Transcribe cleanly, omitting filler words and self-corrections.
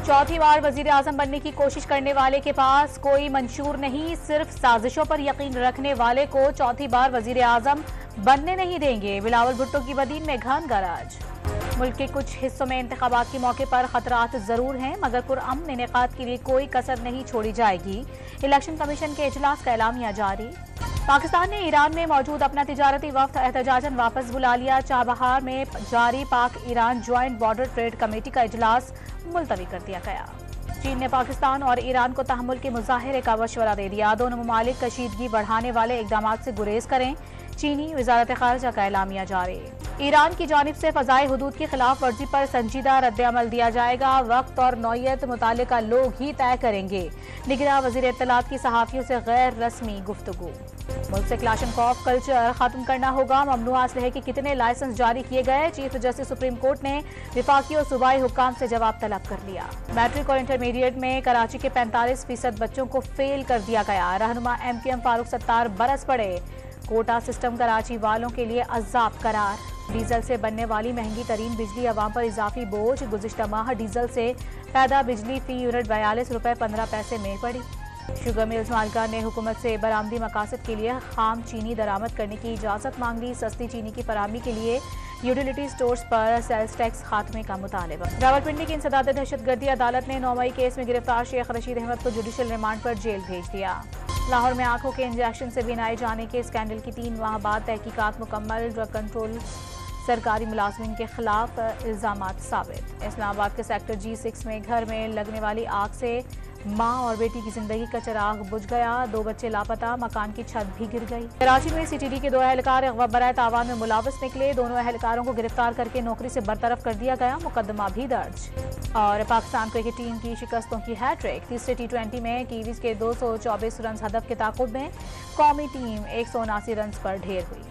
चौथी बार वजीर आजम बनने की कोशिश करने वाले के पास कोई मंशूर नहीं, सिर्फ साजिशों पर यकीन रखने वाले को चौथी बार वजीर आजम बनने नहीं देंगे। बिलावल भुट्टो की बदीन में घन गरज। मुल्क के कुछ हिस्सों में इंतखाबात के मौके पर खतरात जरूर हैं, मगर पुरअमन इनेकाद के लिए कोई कसर नहीं छोड़ी जाएगी। इलेक्शन कमीशन के इजलास का एलामिया जारी। पाकिस्तान ने ईरान में मौजूद अपना तिजारती वफ्द एहतजाजन वापस बुला लिया। चाबहार में जारी पाक Iran joint border trade committee का इजलास मुलतवी कर दिया गया। चीन ने पाकिस्तान और ईरान को तहम्मुल के मुजाहिरे का मशवरा दे दिया। दोनों ममालिक कशीदगी बढ़ाने वाले इकदाम से गुरेज करें। चीनी वजारत खारजा का एलामिया जारी। ईरान की जानिब से फ़ज़ाई हुदूद की खिलाफ वर्जी पर संजीदा रद्द-ए-अमल दिया जाएगा। वक्त और नौयत मुतालिका लोग ही तय करेंगे। निगरां वज़ीर इत्तलात की सहाफ़ियों से गैर रस्मी गुफ्तगू। मुल्क से क्लाशनकॉफ कल्चर खत्म करना होगा। ममनू असलहे के कितने लाइसेंस जारी किए गए? चीफ जस्टिस सुप्रीम कोर्ट ने विफाकी और सूबाई हुक्काम से जवाब तलब कर लिया। मैट्रिक और इंटरमीडिएट में कराची के 45% बच्चों को फेल कर दिया गया। रहनुमा MQM फारूक सत्तार बरस पड़े। कोटा सिस्टम कराची वालों के लिए अज़ाब करार। डीजल से बनने वाली महंगी तरीन बिजली अवाम पर इजाफी बोझ। गुज़िश्ता माह डीजल से पैदा बिजली फी यूनिट 42 रुपये 15 पैसे में पड़ी। शुगर मिल्स मालिकान ने हुकूमत से बरामदी मकासद के लिए खाम चीनी दरामद करने की इजाज़त मांग ली। सस्ती चीनी की फराहमी के लिए यूटिलिटी स्टोर्स पर सेल्स टैक्स खात्मे का मुतालबा। रावलपिंडी की इंसदाद दहशतगर्दी अदालत ने 9 मई केस में गिरफ्तार शेख रशीद अहमद को जुडिशल रिमांड पर जेल भेज दिया। लाहौर में आंखों के इंजेक्शन से बीनाई जाने के स्कैंडल की 3 माह बाद तहकीकात मुकम्मल। ड्रग कंट्रोल सरकारी मुलाजमिन के खिलाफ इल्जामात साबित। इस्लामाबाद के सेक्टर G6 में घर में लगने वाली आग से माँ और बेटी की जिंदगी का चिराग बुझ गया। 2 बच्चे लापता, मकान की छत भी गिर गई। कराची में CTD के 2 एहलकार अगवा बराए तावान में मुलाविस निकले। दोनों एहलकारों को गिरफ्तार करके नौकरी से बरतरफ कर दिया गया। मुकदमा भी दर्ज। और पाकिस्तान क्रिकेट टीम की शिकस्तों की हैट्रिक। तीसरे T20 में कीवीज के 224 रन हदफ के ताकुब में कौमी टीम 179 रन पर ढेर हुई।